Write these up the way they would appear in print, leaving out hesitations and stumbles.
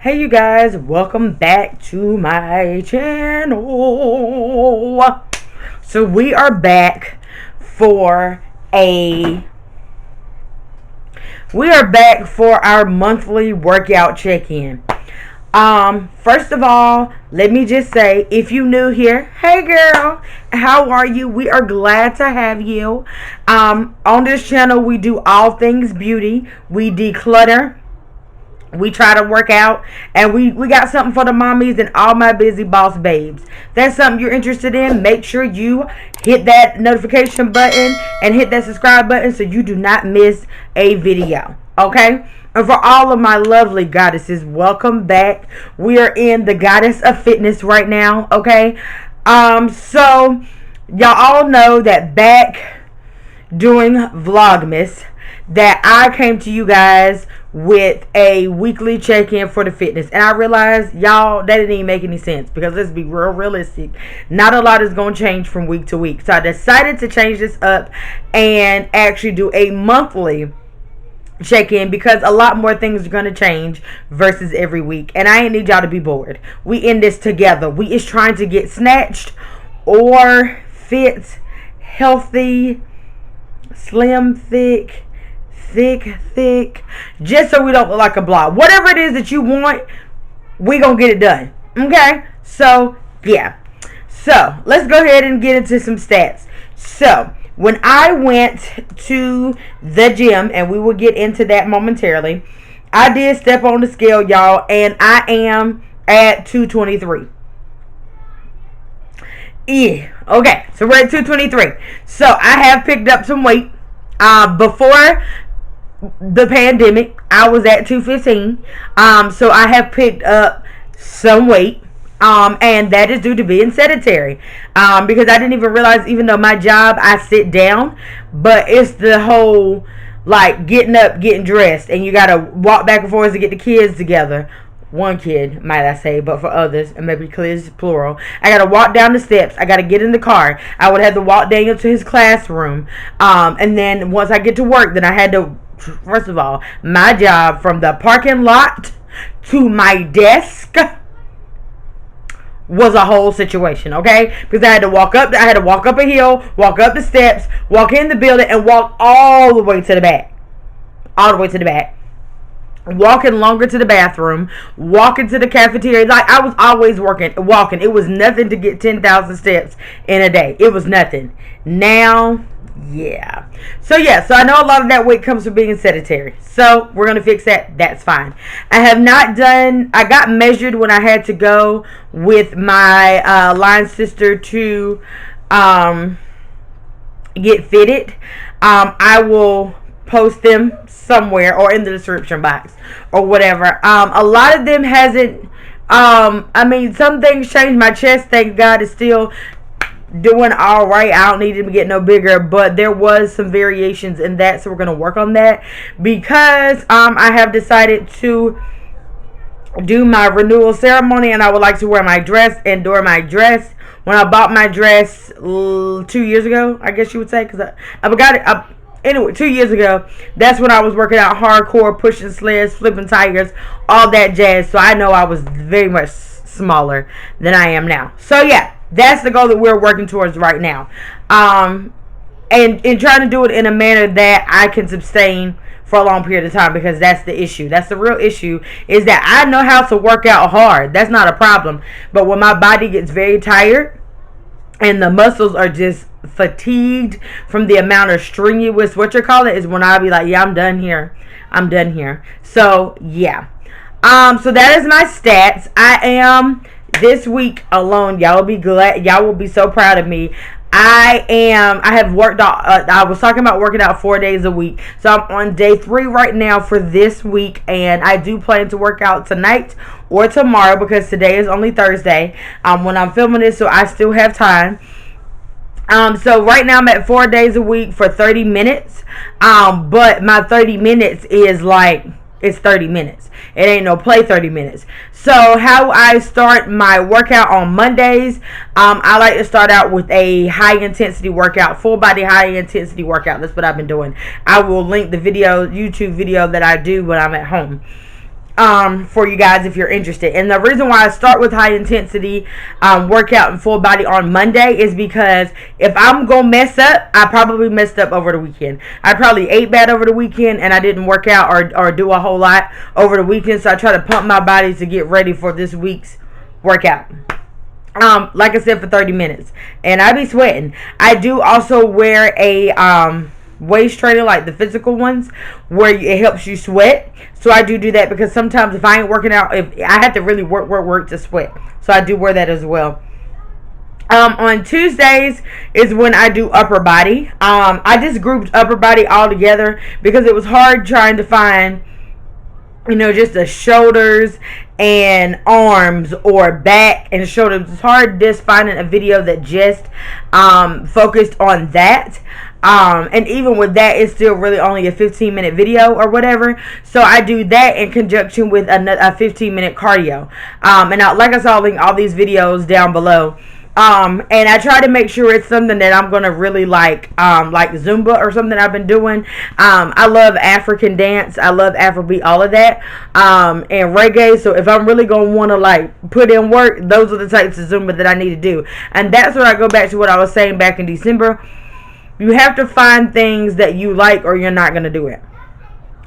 Hey you guys, welcome back to my channel. So we are back for our monthly workout check-in. First of all, let me just say, if you new here, hey girl, how are you? We are glad to have you. On this channel, we do all things beauty. We declutter. We try to work out, and we got something for the mommies and all my busy boss babes. If that's something you're interested in, make sure you hit that notification button and hit that subscribe button so you do not miss a video. Okay? And for all of my lovely goddesses, welcome back. We are in the Goddess of Fitness right now. Okay? So y'all all know that back during Vlogmas that I came to you guys with a weekly check-in for the fitness, and I realized, y'all, that didn't even make any sense, because let's be real realistic, not a lot is going to change from week to week. So I decided to change this up and actually do a monthly check-in, because a lot more things are going to change versus every week, and I ain't need y'all to be bored. We in this together. We is trying to get snatched or fit, healthy, slim, thick, just so we don't look like a blob. Whatever it is that you want, we gonna get it done. Okay? So, yeah. So, let's go ahead and get into some stats. So, when I went to the gym, and we will get into that momentarily, I did step on the scale, y'all, and I am at 223. Yeah. Okay, so we're at 223. So, I have picked up some weight. Before the pandemic, I was at 215. So I have picked up some weight. And that is due to being sedentary. Because I didn't even realize, even though my job, I sit down, but it's the whole, like, getting up, getting dressed, and you gotta walk back and forth to get the kids together. One kid, might I say, but for others, and maybe kids plural, I gotta walk down the steps. I gotta get in the car. I would have to walk Daniel to his classroom, and then once I get to work, then I had to, first of all, my job from the parking lot to my desk was a whole situation, okay? Because I had to walk up a hill, walk up the steps, walk in the building, and walk all the way to the back, walking longer to the bathroom, walking to the cafeteria. Like, I was always walking. It was nothing to get 10,000 steps in a day. It was nothing. Now, yeah. So I know a lot of that weight comes from being sedentary. So we're going to fix that. That's fine. I got measured when I had to go with my line sister to get fitted. I will post them somewhere or in the description box or whatever. A lot of them hasn't, some things changed. My chest, thank God, is still doing all right. I don't need to get no bigger, but there was some variations in that, so we're going to work on that, because I have decided to do my renewal ceremony, and I would like to wear my dress. And during my dress, when I bought my dress 2 years ago, I guess you would say, because I got it anyway, 2 years ago, that's when I was working out hardcore, pushing sleds, flipping tires, all that jazz. So I know I was very much smaller than I am now. So yeah, that's the goal that we're working towards right now. And trying to do it in a manner that I can sustain for a long period of time, because that's the issue. That's the real issue, is that I know how to work out hard. That's not a problem. But when my body gets very tired and the muscles are just fatigued from the amount of strenuous, what you call it, is when I'll be like, yeah, I'm done here. So yeah. So that is my stats. I am, this week alone, y'all will be glad, y'all will be so proud of me. I have worked out, I was talking about working out 4 days a week. So I'm on day 3 right now for this week, and I do plan to work out tonight or tomorrow, because today is only Thursday when I'm filming this, so I still have time. So right now I'm at 4 days a week for 30 minutes. But my 30 minutes is like, it's 30 minutes. It ain't no play 30 minutes. So how I start my workout on Mondays, I like to start out with a high intensity workout, full body high intensity workout. That's what I've been doing. I will link the video, YouTube video that I do when I'm at home. for you guys if you're interested. And the reason why I start with high intensity workout and full body on Monday is because if I'm gonna mess up, I probably messed up over the weekend. I probably ate bad over the weekend and I didn't work out or do a whole lot over the weekend. So I try to pump my body to get ready for this week's workout. Like I said, for 30 minutes. And I be sweating. I do also wear a waist trainer, like the physical ones, where it helps you sweat. So I do that because sometimes if I ain't working out, if I have to really work to sweat. So I do wear that as well. On Tuesdays is when I do upper body. I just grouped upper body all together because it was hard trying to find, just the shoulders and arms or back and shoulders. It's hard just finding a video that just focused on that. And even with that, it's still really only a 15-minute video or whatever. So I do that in conjunction with a 15-minute cardio. And like I said, I'll link all these videos down below. And I try to make sure it's something that I'm gonna really like Zumba or something I've been doing. I love African dance, I love Afrobeat, all of that, and reggae. So if I'm really gonna want to like put in work, those are the types of Zumba that I need to do. And that's where I go back to what I was saying back in December. You have to find things that you like, or you're not gonna do it.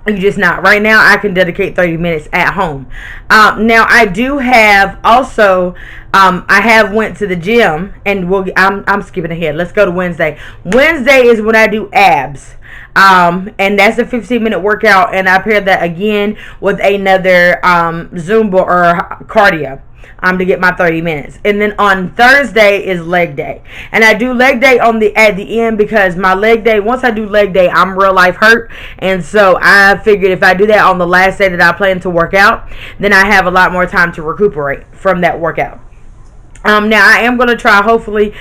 You just not. Right now, I can dedicate 30 minutes at home. Now, I do have also, I have went to the gym, and I'm skipping ahead. Let's go to Wednesday. Wednesday is when I do abs. And that's a 15-minute workout, and I pair that again with another Zumba or cardio. To get my 30 minutes. And then on Thursday is leg day. And I do leg day at the end because my leg day, once I do leg day, I'm real life hurt. And so I figured if I do that on the last day that I plan to work out, then I have a lot more time to recuperate from that workout. Now I am going to try hopefully